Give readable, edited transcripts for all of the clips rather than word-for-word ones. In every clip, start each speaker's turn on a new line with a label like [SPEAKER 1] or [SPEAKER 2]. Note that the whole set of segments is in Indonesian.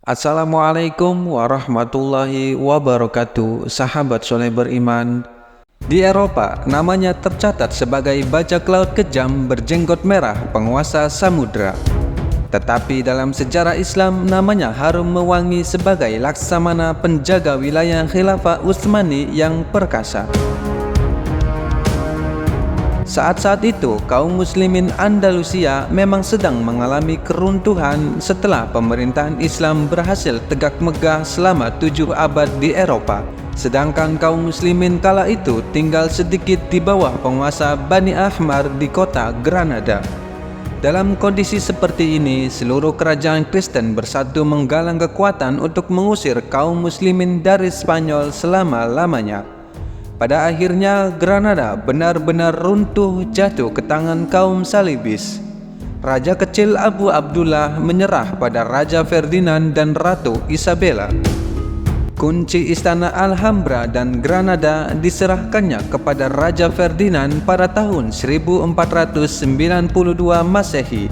[SPEAKER 1] Assalamualaikum warahmatullahi wabarakatuh, sahabat soleh beriman. Di Eropa, namanya tercatat sebagai bajak laut kejam berjenggot merah penguasa samudra. Tetapi dalam sejarah Islam, namanya harum mewangi sebagai laksamana penjaga wilayah Khilafah Utsmani yang perkasa. Saat-saat itu, kaum muslimin Andalusia memang sedang mengalami keruntuhan setelah pemerintahan Islam berhasil tegak megah selama 7 abad di Eropa. Sedangkan kaum muslimin kala itu tinggal sedikit di bawah penguasa Bani Ahmar di kota Granada. Dalam kondisi seperti ini, seluruh kerajaan Kristen bersatu menggalang kekuatan untuk mengusir kaum muslimin dari Spanyol selama-lamanya. Pada akhirnya Granada benar-benar runtuh jatuh ke tangan kaum Salibis. Raja kecil Abu Abdullah menyerah pada Raja Ferdinand dan Ratu Isabella. Kunci istana Alhambra dan Granada diserahkannya kepada Raja Ferdinand pada tahun 1492 Masehi.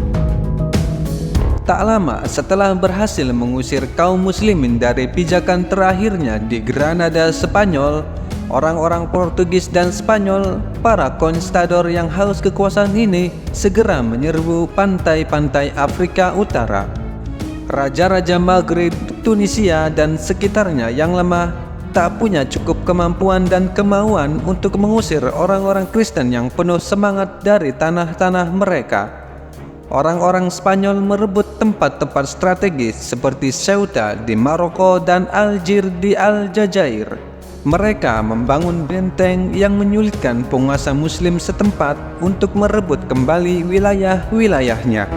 [SPEAKER 1] Tak lama setelah berhasil mengusir kaum muslimin dari pijakan terakhirnya di Granada Spanyol, orang-orang Portugis dan Spanyol, para konquistador yang haus kekuasaan ini segera menyerbu pantai-pantai Afrika Utara. Raja-raja Maghrib, Tunisia dan sekitarnya yang lemah tak punya cukup kemampuan dan kemauan untuk mengusir orang-orang Kristen yang penuh semangat dari tanah-tanah mereka. Orang-orang Spanyol merebut tempat-tempat strategis seperti Ceuta di Maroko dan Algier di Aljazair. Mereka membangun benteng yang menyulitkan penguasa muslim setempat untuk merebut kembali wilayah-wilayahnya.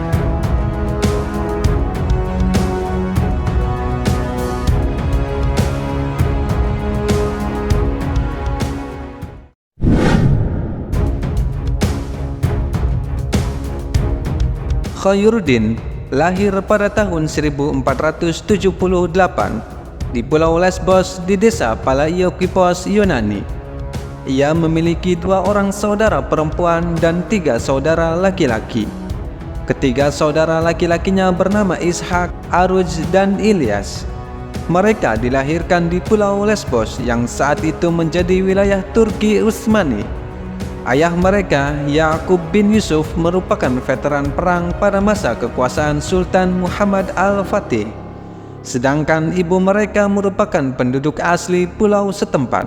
[SPEAKER 1] Khairuddin lahir pada tahun 1478 di Pulau Lesbos di desa Palaiokipos, Yunani. Ia memiliki 2 orang saudara perempuan dan 3 saudara laki-laki. Ketiga saudara laki-lakinya bernama Ishak, Aruj, dan Ilyas. Mereka dilahirkan di Pulau Lesbos yang saat itu menjadi wilayah Turki Utsmani. Ayah mereka, Yakub bin Yusuf, merupakan veteran perang pada masa kekuasaan Sultan Muhammad Al-Fatih. Sedangkan ibu mereka merupakan penduduk asli pulau setempat.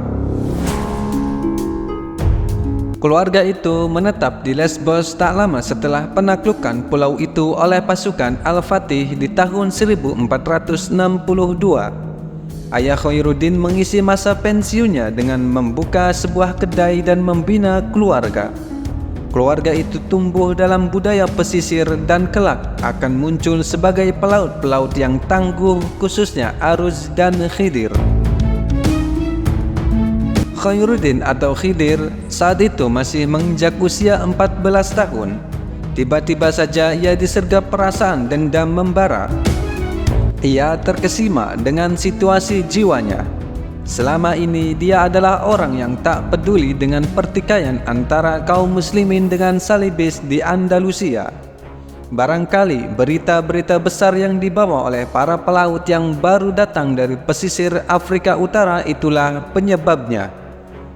[SPEAKER 1] Keluarga itu menetap di Lesbos tak lama setelah penaklukan pulau itu oleh pasukan Al-Fatih di tahun 1462. Ayah Khairuddin mengisi masa pensiunnya dengan membuka sebuah kedai dan membina keluarga. Keluarga itu tumbuh dalam budaya pesisir dan kelak akan muncul sebagai pelaut-pelaut yang tangguh, khususnya Aruz dan Khidir. Khairuddin atau Khidir saat itu masih menginjak usia 14 tahun. Tiba-tiba saja ia disergap perasaan dendam membara. Ia terkesima dengan situasi jiwanya. Selama ini dia adalah orang yang tak peduli dengan pertikaian antara kaum muslimin dengan Salibis di Andalusia. Barangkali berita-berita besar yang dibawa oleh para pelaut yang baru datang dari pesisir Afrika Utara itulah penyebabnya.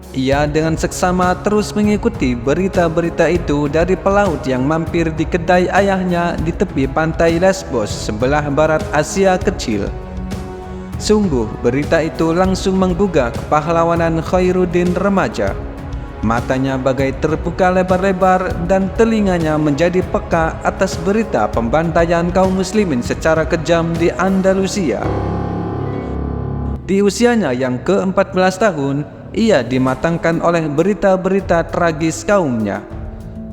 [SPEAKER 1] Ia dengan seksama terus mengikuti berita-berita itu dari pelaut yang mampir di kedai ayahnya di tepi pantai Lesbos sebelah barat Asia Kecil. Sungguh berita itu langsung menggugah kepahlawanan Khairuddin remaja. Matanya bagai terbuka lebar-lebar dan telinganya menjadi peka atas berita pembantaian kaum muslimin secara kejam di Andalusia. Di usianya yang ke-14 tahun, ia dimatangkan oleh berita-berita tragis kaumnya.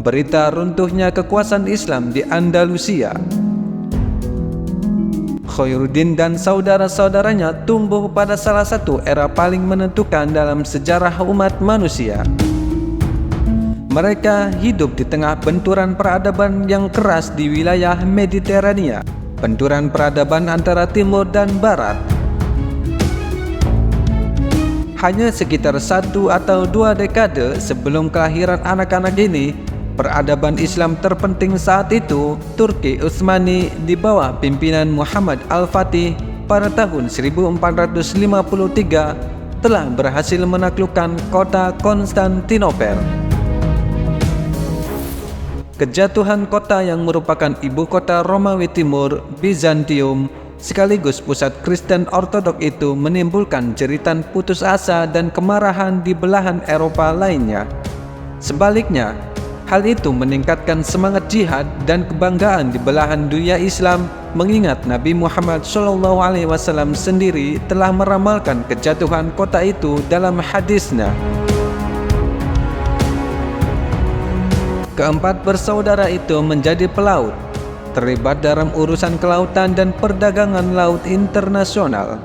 [SPEAKER 1] Berita runtuhnya kekuasaan Islam di Andalusia. Khairuddin dan saudara-saudaranya tumbuh pada salah satu era paling menentukan dalam sejarah umat manusia. Mereka hidup di tengah benturan peradaban yang keras di wilayah Mediterania, benturan peradaban antara timur dan barat. Hanya sekitar 1 atau 2 dekade sebelum kelahiran anak-anak ini, peradaban Islam terpenting saat itu, Turki Utsmani di bawah pimpinan Muhammad Al-Fatih, pada tahun 1453 telah berhasil menaklukkan kota Konstantinopel. Kejatuhan kota yang merupakan ibu kota Romawi Timur, Bizantium, sekaligus pusat Kristen Ortodok itu menimbulkan jeritan putus asa dan kemarahan di belahan Eropa lainnya. Sebaliknya, hal itu meningkatkan semangat jihad dan kebanggaan di belahan dunia Islam, mengingat Nabi Muhammad SAW sendiri telah meramalkan kejatuhan kota itu dalam hadisnya. Keempat bersaudara itu menjadi pelaut, terlibat dalam urusan kelautan dan perdagangan laut internasional.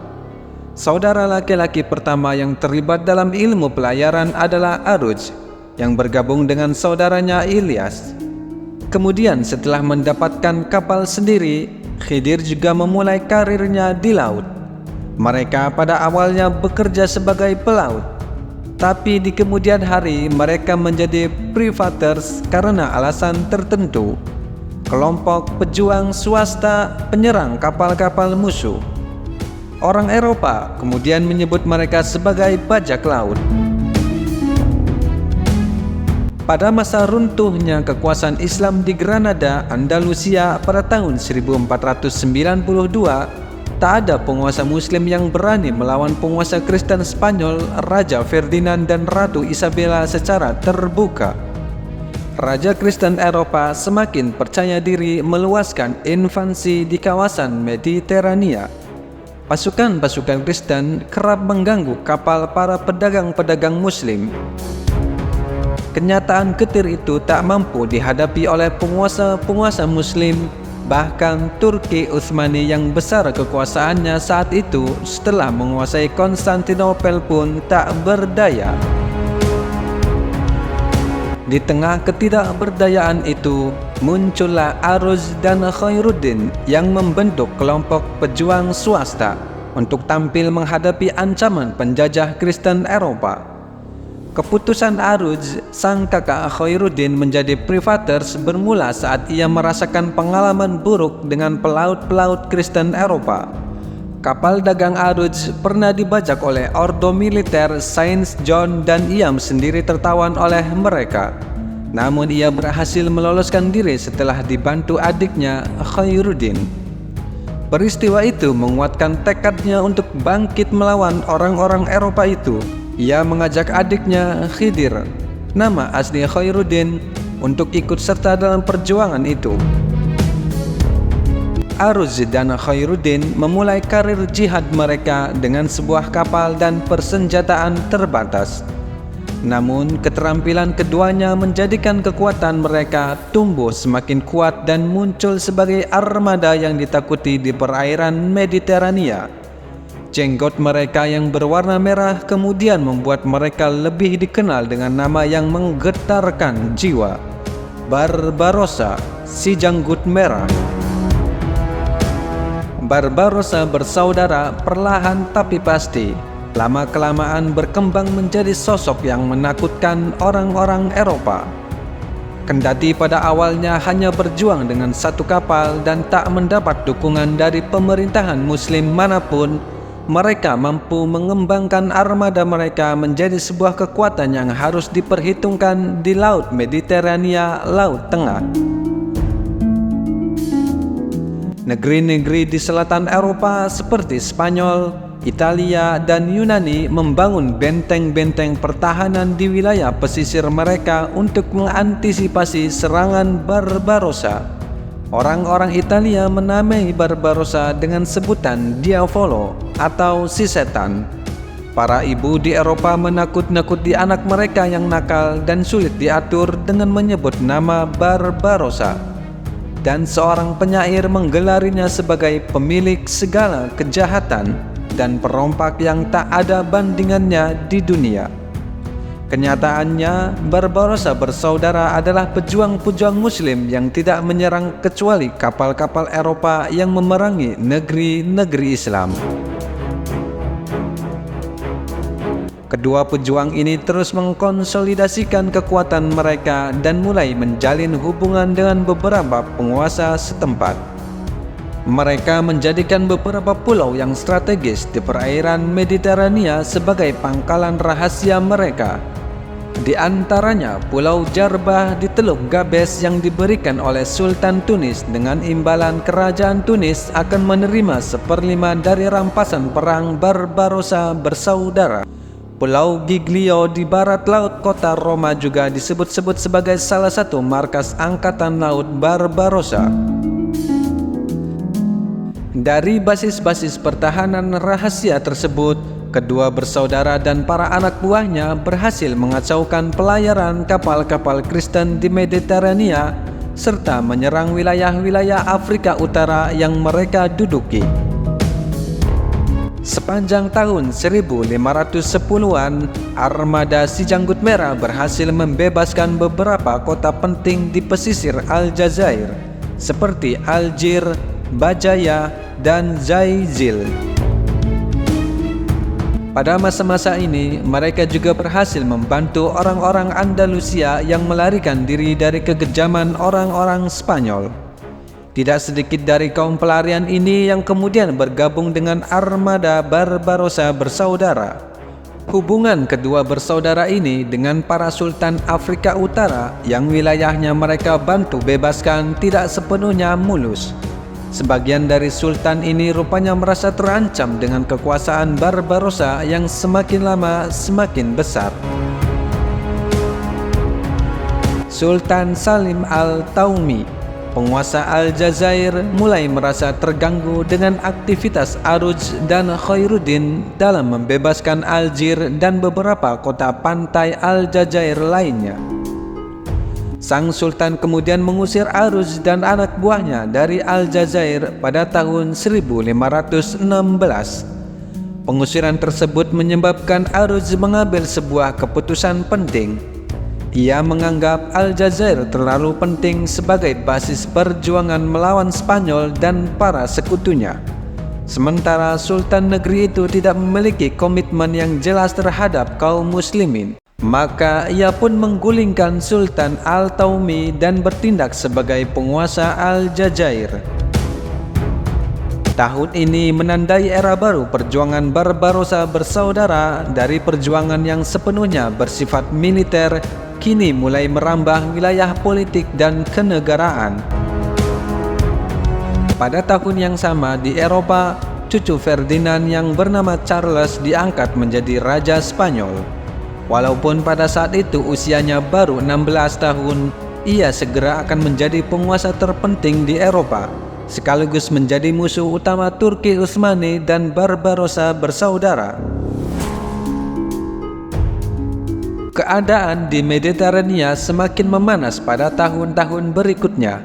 [SPEAKER 1] Saudara laki-laki pertama yang terlibat dalam ilmu pelayaran adalah Aruj, yang bergabung dengan saudaranya Ilyas. Kemudian setelah mendapatkan kapal sendiri, Khidir juga memulai karirnya di laut. Mereka pada awalnya bekerja sebagai pelaut, tapi di kemudian hari mereka menjadi privaters karena alasan tertentu. Kelompok pejuang swasta penyerang kapal-kapal musuh. Orang Eropa kemudian menyebut mereka sebagai bajak laut. Pada masa runtuhnya kekuasaan Islam di Granada, Andalusia pada tahun 1492, tak ada penguasa Muslim yang berani melawan penguasa Kristen Spanyol, Raja Ferdinand dan Ratu Isabella secara terbuka. Raja Kristen Eropa semakin percaya diri meluaskan invasi di kawasan Mediterania. Pasukan-pasukan Kristen kerap mengganggu kapal para pedagang-pedagang Muslim. Kenyataan getir itu tak mampu dihadapi oleh penguasa-penguasa Muslim. Bahkan Turki Utsmani yang besar kekuasaannya saat itu setelah menguasai Konstantinopel pun tak berdaya. Di tengah ketidakberdayaan itu, muncullah Aruj dan Khairuddin yang membentuk kelompok pejuang swasta untuk tampil menghadapi ancaman penjajah Kristen Eropa. Keputusan Aruj, sang kakak Khairuddin menjadi privaters bermula saat ia merasakan pengalaman buruk dengan pelaut-pelaut Kristen Eropa. Kapal dagang Aruj pernah dibajak oleh ordo militer Saint John dan ia sendiri tertawan oleh mereka. Namun ia berhasil meloloskan diri setelah dibantu adiknya Khairuddin. Peristiwa itu menguatkan tekadnya untuk bangkit melawan orang-orang Eropa itu. Ia mengajak adiknya Khidir, nama asli Khairuddin, untuk ikut serta dalam perjuangan itu. Aruj dan Khairuddin memulai karir jihad mereka dengan sebuah kapal dan persenjataan terbatas. Namun keterampilan keduanya menjadikan kekuatan mereka tumbuh semakin kuat dan muncul sebagai armada yang ditakuti di perairan Mediterania. Jenggot mereka yang berwarna merah kemudian membuat mereka lebih dikenal dengan nama yang menggetarkan jiwa, Barbarossa, si janggut merah. Barbarossa bersaudara perlahan tapi pasti, lama-kelamaan berkembang menjadi sosok yang menakutkan orang-orang Eropa. Kendati pada awalnya hanya berjuang dengan satu kapal dan tak mendapat dukungan dari pemerintahan Muslim manapun, mereka mampu mengembangkan armada mereka menjadi sebuah kekuatan yang harus diperhitungkan di Laut Mediterania, Laut Tengah. Negeri-negeri di selatan Eropa seperti Spanyol, Italia, dan Yunani membangun benteng-benteng pertahanan di wilayah pesisir mereka untuk mengantisipasi serangan Barbarossa. Orang-orang Italia menamai Barbarossa dengan sebutan Diavolo atau si setan. Para ibu di Eropa menakut-nakuti anak mereka yang nakal dan sulit diatur dengan menyebut nama Barbarossa. Dan seorang penyair menggelarinya sebagai pemilik segala kejahatan dan perompak yang tak ada bandingannya di dunia. Kenyataannya, Barbarossa bersaudara adalah pejuang-pejuang Muslim yang tidak menyerang kecuali kapal-kapal Eropa yang memerangi negeri-negeri Islam. Kedua pejuang ini terus mengkonsolidasikan kekuatan mereka dan mulai menjalin hubungan dengan beberapa penguasa setempat. Mereka menjadikan beberapa pulau yang strategis di perairan Mediterania sebagai pangkalan rahasia mereka. Di antaranya Pulau Jarbah di Teluk Gabes yang diberikan oleh Sultan Tunis dengan imbalan kerajaan Tunis akan menerima 1/5 dari rampasan perang Barbarossa bersaudara. Pulau Giglio di barat laut kota Roma juga disebut-sebut sebagai salah satu markas Angkatan Laut Barbarossa. Dari basis-basis pertahanan rahasia tersebut, kedua bersaudara dan para anak buahnya berhasil mengacaukan pelayaran kapal-kapal Kristen di Mediterania serta menyerang wilayah-wilayah Afrika Utara yang mereka duduki. Sepanjang tahun 1510-an, armada Si Janggut Merah berhasil membebaskan beberapa kota penting di pesisir Aljazair seperti Algier, Bajaya, dan Zaizil. Pada masa-masa ini, mereka juga berhasil membantu orang-orang Andalusia yang melarikan diri dari kekejaman orang-orang Spanyol. Tidak sedikit dari kaum pelarian ini yang kemudian bergabung dengan armada Barbarossa bersaudara. Hubungan kedua bersaudara ini dengan para sultan Afrika Utara yang wilayahnya mereka bantu bebaskan tidak sepenuhnya mulus. Sebagian dari sultan ini rupanya merasa terancam dengan kekuasaan Barbarossa yang semakin lama semakin besar. Sultan Salim Al-Taumi, penguasa Aljazair, mulai merasa terganggu dengan aktivitas Aruj dan Khairuddin dalam membebaskan Algier dan beberapa kota pantai Aljazair lainnya. Sang sultan kemudian mengusir Aruj dan anak buahnya dari Aljazair pada tahun 1516. Pengusiran tersebut menyebabkan Aruj mengambil sebuah keputusan penting. Ia menganggap Aljazair terlalu penting sebagai basis perjuangan melawan Spanyol dan para sekutunya. Sementara sultan negeri itu tidak memiliki komitmen yang jelas terhadap kaum muslimin, maka ia pun menggulingkan Sultan Al-Taumi dan bertindak sebagai penguasa Aljazair. Tahun ini menandai era baru perjuangan Barbarossa bersaudara. Dari perjuangan yang sepenuhnya bersifat militer, kini mulai merambah wilayah politik dan kenegaraan. Pada tahun yang sama di Eropa, cucu Ferdinand yang bernama Charles diangkat menjadi Raja Spanyol. Walaupun pada saat itu usianya baru 16 tahun, ia segera akan menjadi penguasa terpenting di Eropa, sekaligus menjadi musuh utama Turki Utsmani dan Barbarossa bersaudara. Keadaan di Mediterania semakin memanas pada tahun-tahun berikutnya.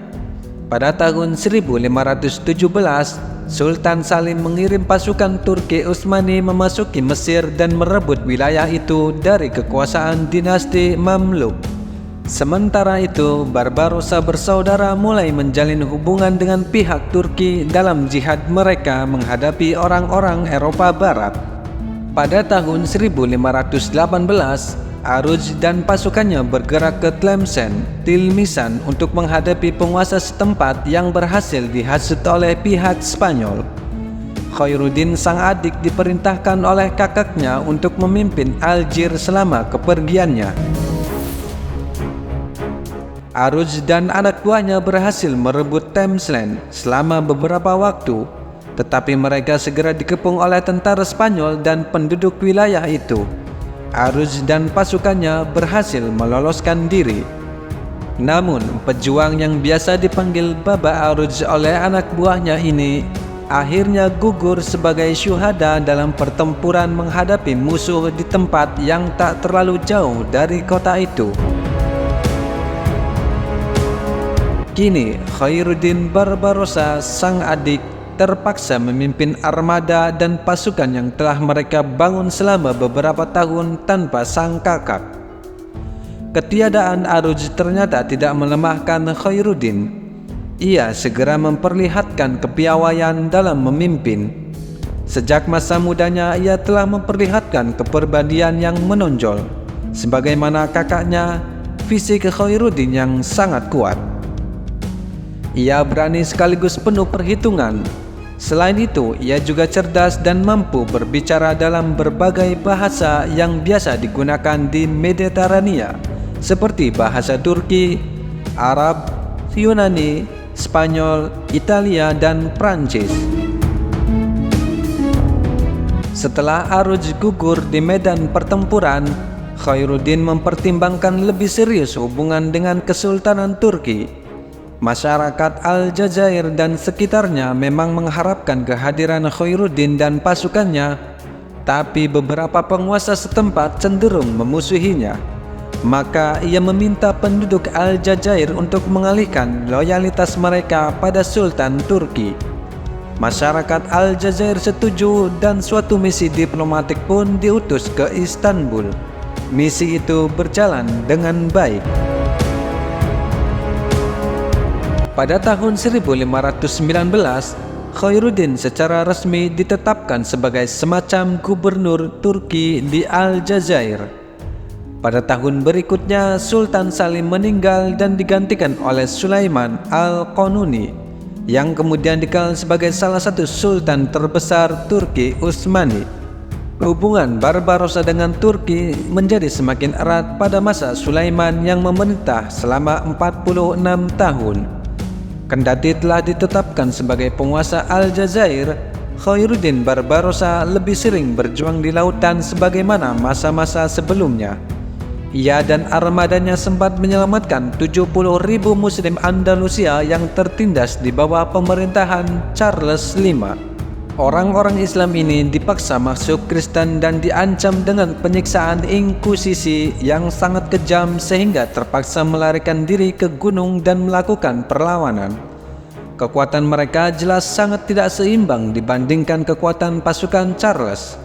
[SPEAKER 1] Pada tahun 1517, Sultan Salim mengirim pasukan Turki Utsmani memasuki Mesir dan merebut wilayah itu dari kekuasaan dinasti Mamluk. Sementara itu, Barbarossa bersaudara mulai menjalin hubungan dengan pihak Turki dalam jihad mereka menghadapi orang-orang Eropa Barat. Pada tahun 1518, Aruj dan pasukannya bergerak ke Tlemcen, Tilmisan untuk menghadapi penguasa setempat yang berhasil dihasut oleh pihak Spanyol. Khairuddin sang adik diperintahkan oleh kakaknya untuk memimpin Algier selama kepergiannya. Aruj dan anak buahnya berhasil merebut Tlemcen selama beberapa waktu, tetapi mereka segera dikepung oleh tentara Spanyol dan penduduk wilayah itu. Aruj dan pasukannya berhasil meloloskan diri. Namun, pejuang yang biasa dipanggil Baba Aruj oleh anak buahnya ini akhirnya gugur sebagai syuhada dalam pertempuran menghadapi musuh di tempat yang tak terlalu jauh dari kota itu. Kini, Khairuddin Barbarossa, sang adik, terpaksa memimpin armada dan pasukan yang telah mereka bangun selama beberapa tahun tanpa sang kakak. Ketiadaan Aruj ternyata tidak melemahkan Khairuddin. Ia segera memperlihatkan kepiawaian dalam memimpin. Sejak masa mudanya ia telah memperlihatkan kepribadian yang menonjol. Sebagaimana kakaknya, fisik Khairuddin yang sangat kuat. Ia berani sekaligus penuh perhitungan. Selain itu, ia juga cerdas dan mampu berbicara dalam berbagai bahasa yang biasa digunakan di Mediterania, seperti bahasa Turki, Arab, Yunani, Spanyol, Italia, dan Prancis. Setelah Aruj gugur di medan pertempuran, Khairuddin mempertimbangkan lebih serius hubungan dengan Kesultanan Turki. Masyarakat Aljazair dan sekitarnya memang mengharapkan kehadiran Khairuddin dan pasukannya, tapi beberapa penguasa setempat cenderung memusuhinya. Maka ia meminta penduduk Aljazair untuk mengalihkan loyalitas mereka pada Sultan Turki. Masyarakat Aljazair setuju dan suatu misi diplomatik pun diutus ke Istanbul. Misi itu berjalan dengan baik. Pada tahun 1519, Khairuddin secara resmi ditetapkan sebagai semacam gubernur Turki di Aljazair. Pada tahun berikutnya, Sultan Salim meninggal dan digantikan oleh Sulaiman Al-Qanuni, yang kemudian dikenal sebagai salah satu sultan terbesar Turki Utsmani. Hubungan Barbarossa dengan Turki menjadi semakin erat pada masa Sulaiman yang memerintah selama 46 tahun. Kendati telah ditetapkan sebagai penguasa Aljazair, Khairuddin Barbarossa lebih sering berjuang di lautan sebagaimana masa-masa sebelumnya. Ia dan armadanya sempat menyelamatkan 70.000 Muslim Andalusia yang tertindas di bawah pemerintahan Charles V. Orang-orang Islam ini dipaksa masuk Kristen dan diancam dengan penyiksaan inkusisi yang sangat kejam sehingga terpaksa melarikan diri ke gunung dan melakukan perlawanan. Kekuatan mereka jelas sangat tidak seimbang dibandingkan kekuatan pasukan Charles.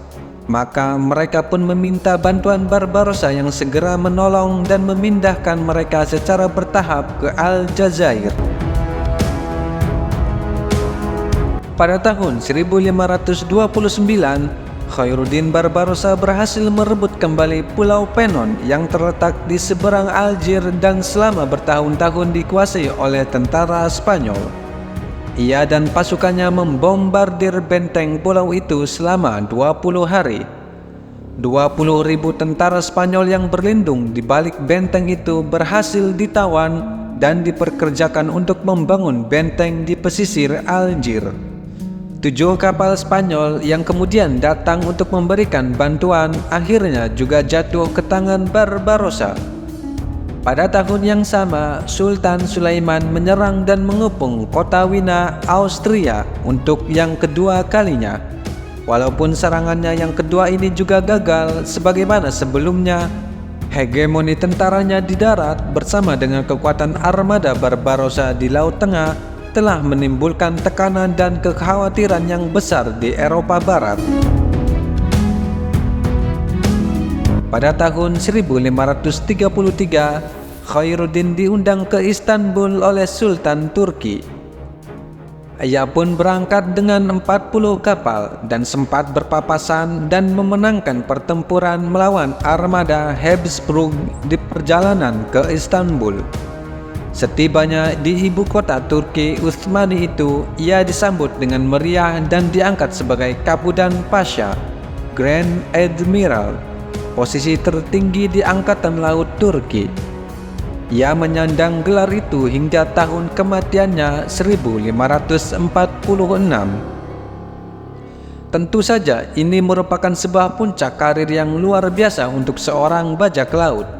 [SPEAKER 1] Maka mereka pun meminta bantuan Barbarossa yang segera menolong dan memindahkan mereka secara bertahap ke Aljazair. Pada tahun 1529, Khairuddin Barbarossa berhasil merebut kembali Pulau Penon yang terletak di seberang Algier dan selama bertahun-tahun dikuasai oleh tentara Spanyol. Ia dan pasukannya membombardir benteng pulau itu selama 20 hari. 20.000 tentara Spanyol yang berlindung di balik benteng itu berhasil ditawan dan diperkerjakan untuk membangun benteng di pesisir Algier. 7 kapal Spanyol yang kemudian datang untuk memberikan bantuan akhirnya juga jatuh ke tangan Barbarossa. Pada tahun yang sama, Sultan Sulaiman menyerang dan mengepung kota Wina, Austria untuk yang kedua kalinya. Walaupun serangannya yang kedua ini juga gagal sebagaimana sebelumnya, hegemoni tentaranya di darat bersama dengan kekuatan armada Barbarossa di Laut Tengah telah menimbulkan tekanan dan kekhawatiran yang besar di Eropa Barat. Pada tahun 1533, Khairuddin diundang ke Istanbul oleh Sultan Turki. Ia pun berangkat dengan 40 kapal dan sempat berpapasan dan memenangkan pertempuran melawan armada Habsburg di perjalanan ke Istanbul. Setibanya di ibu kota Turki Utsmani itu, ia disambut dengan meriah dan diangkat sebagai Kapudan Pasha, Grand Admiral, posisi tertinggi di Angkatan Laut Turki. Ia menyandang gelar itu hingga tahun kematiannya 1546. Tentu saja ini merupakan sebuah puncak karir yang luar biasa untuk seorang bajak laut.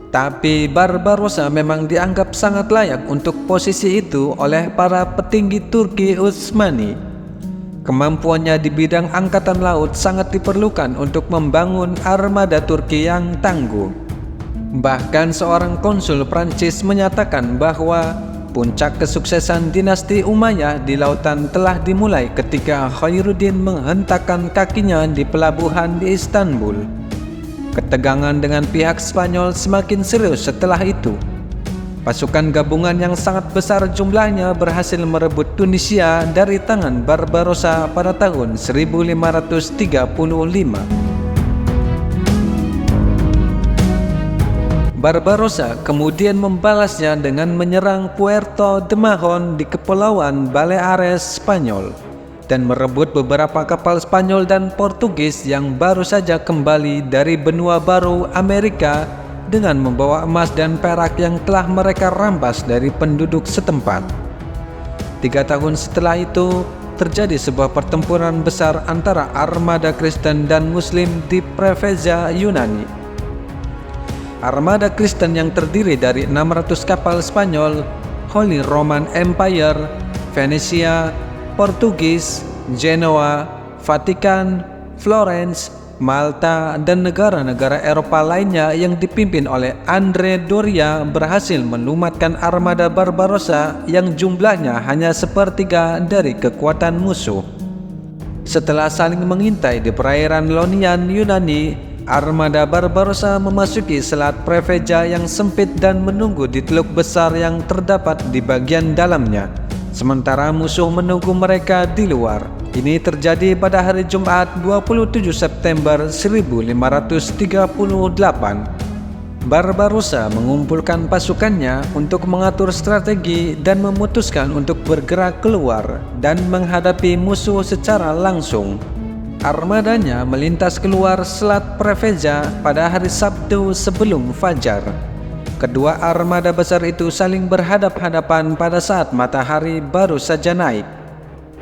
[SPEAKER 1] Tapi Barbarossa memang dianggap sangat layak untuk posisi itu oleh para petinggi Turki Utsmani. Kemampuannya di bidang angkatan laut sangat diperlukan untuk membangun armada Turki yang tangguh. Bahkan seorang konsul Prancis menyatakan bahwa puncak kesuksesan dinasti Umayyah di lautan telah dimulai ketika Khairuddin menghentakkan kakinya di pelabuhan di Istanbul. Ketegangan dengan pihak Spanyol semakin serius setelah itu. Pasukan gabungan yang sangat besar jumlahnya berhasil merebut Tunisia dari tangan Barbarossa pada tahun 1535. Barbarossa kemudian membalasnya dengan menyerang Puerto de Mahon di Kepulauan Baleares, Spanyol, dan merebut beberapa kapal Spanyol dan Portugis yang baru saja kembali dari benua baru Amerika dengan membawa emas dan perak yang telah mereka rampas dari penduduk setempat. 3 tahun setelah itu, terjadi sebuah pertempuran besar antara armada Kristen dan Muslim di Preveza, Yunani. Armada Kristen yang terdiri dari 600 kapal Spanyol, Holy Roman Empire, Venesia, Portugis, Genoa, Vatikan, Florence, Malta, dan negara-negara Eropa lainnya yang dipimpin oleh Andrea Doria berhasil melumatkan armada Barbarossa yang jumlahnya hanya sepertiga dari kekuatan musuh. Setelah saling mengintai di perairan Ionian, Yunani, armada Barbarossa memasuki Selat Preveza yang sempit dan menunggu di teluk besar yang terdapat di bagian dalamnya, sementara musuh menunggu mereka di luar. Ini terjadi pada hari Jumat 27 September 1538. Barbarossa mengumpulkan pasukannya untuk mengatur strategi dan memutuskan untuk bergerak keluar dan menghadapi musuh secara langsung. Armadanya melintas keluar Selat Preveza pada hari Sabtu sebelum fajar. Kedua armada besar itu saling berhadap-hadapan pada saat matahari baru saja naik.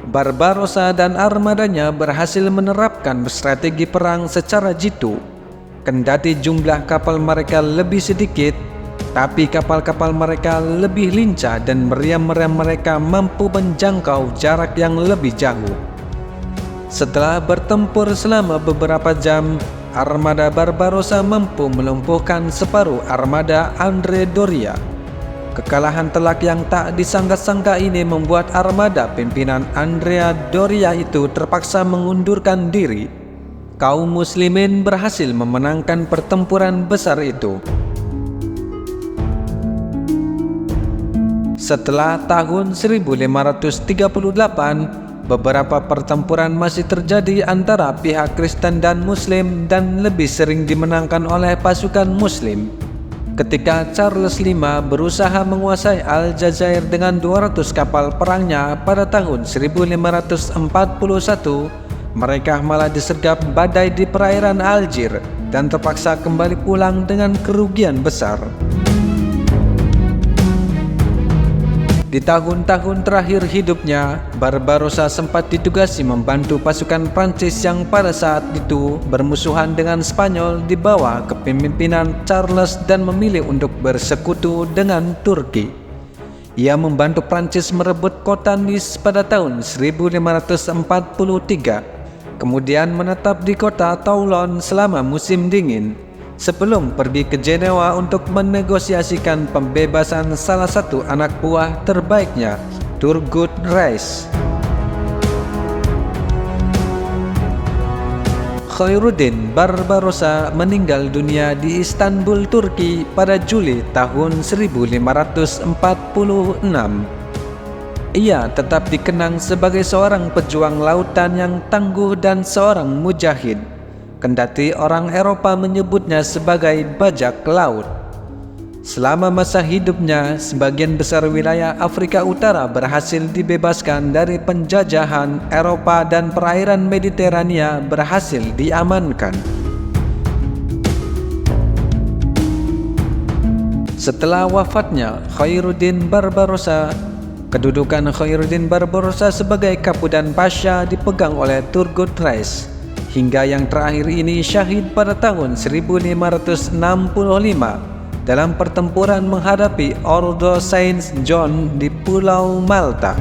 [SPEAKER 1] Barbarossa dan armadanya berhasil menerapkan strategi perang secara jitu. Kendati jumlah kapal mereka lebih sedikit, tapi kapal-kapal mereka lebih lincah dan meriam-meriam mereka mampu menjangkau jarak yang lebih jauh. Setelah bertempur selama beberapa jam, armada Barbarossa mampu melumpuhkan separuh armada Andrea Doria. Kekalahan telak yang tak disangka-sangka ini membuat armada pimpinan Andrea Doria itu terpaksa mengundurkan diri. Kaum muslimin berhasil memenangkan pertempuran besar itu. Setelah tahun 1538, beberapa pertempuran masih terjadi antara pihak Kristen dan Muslim dan lebih sering dimenangkan oleh pasukan Muslim. Ketika Charles V berusaha menguasai Aljazair dengan 200 kapal perangnya pada tahun 1541, mereka malah disergap badai di perairan Algier dan terpaksa kembali pulang dengan kerugian besar. Di tahun-tahun terakhir hidupnya, Barbarossa sempat ditugasi membantu pasukan Prancis yang pada saat itu bermusuhan dengan Spanyol di bawah kepemimpinan Charles dan memilih untuk bersekutu dengan Turki. Ia membantu Prancis merebut kota Nice pada tahun 1543, kemudian menetap di kota Toulon selama musim dingin, sebelum pergi ke Jenewa untuk menegosiasikan pembebasan salah satu anak buah terbaiknya, Turgut Reis. Khairuddin Barbarossa meninggal dunia di Istanbul, Turki pada Juli tahun 1546. Ia tetap dikenang sebagai seorang pejuang lautan yang tangguh dan seorang mujahid, kendati orang Eropa menyebutnya sebagai bajak laut. Selama masa hidupnya, sebagian besar wilayah Afrika Utara berhasil dibebaskan dari penjajahan Eropa dan perairan Mediterania berhasil diamankan. Setelah wafatnya Khairuddin Barbarossa, kedudukan Khairuddin Barbarossa sebagai Kapudan Pasha dipegang oleh Turgut Reis, hingga yang terakhir ini syahid pada tahun 1565 dalam pertempuran menghadapi Ordo Saint John di Pulau Malta.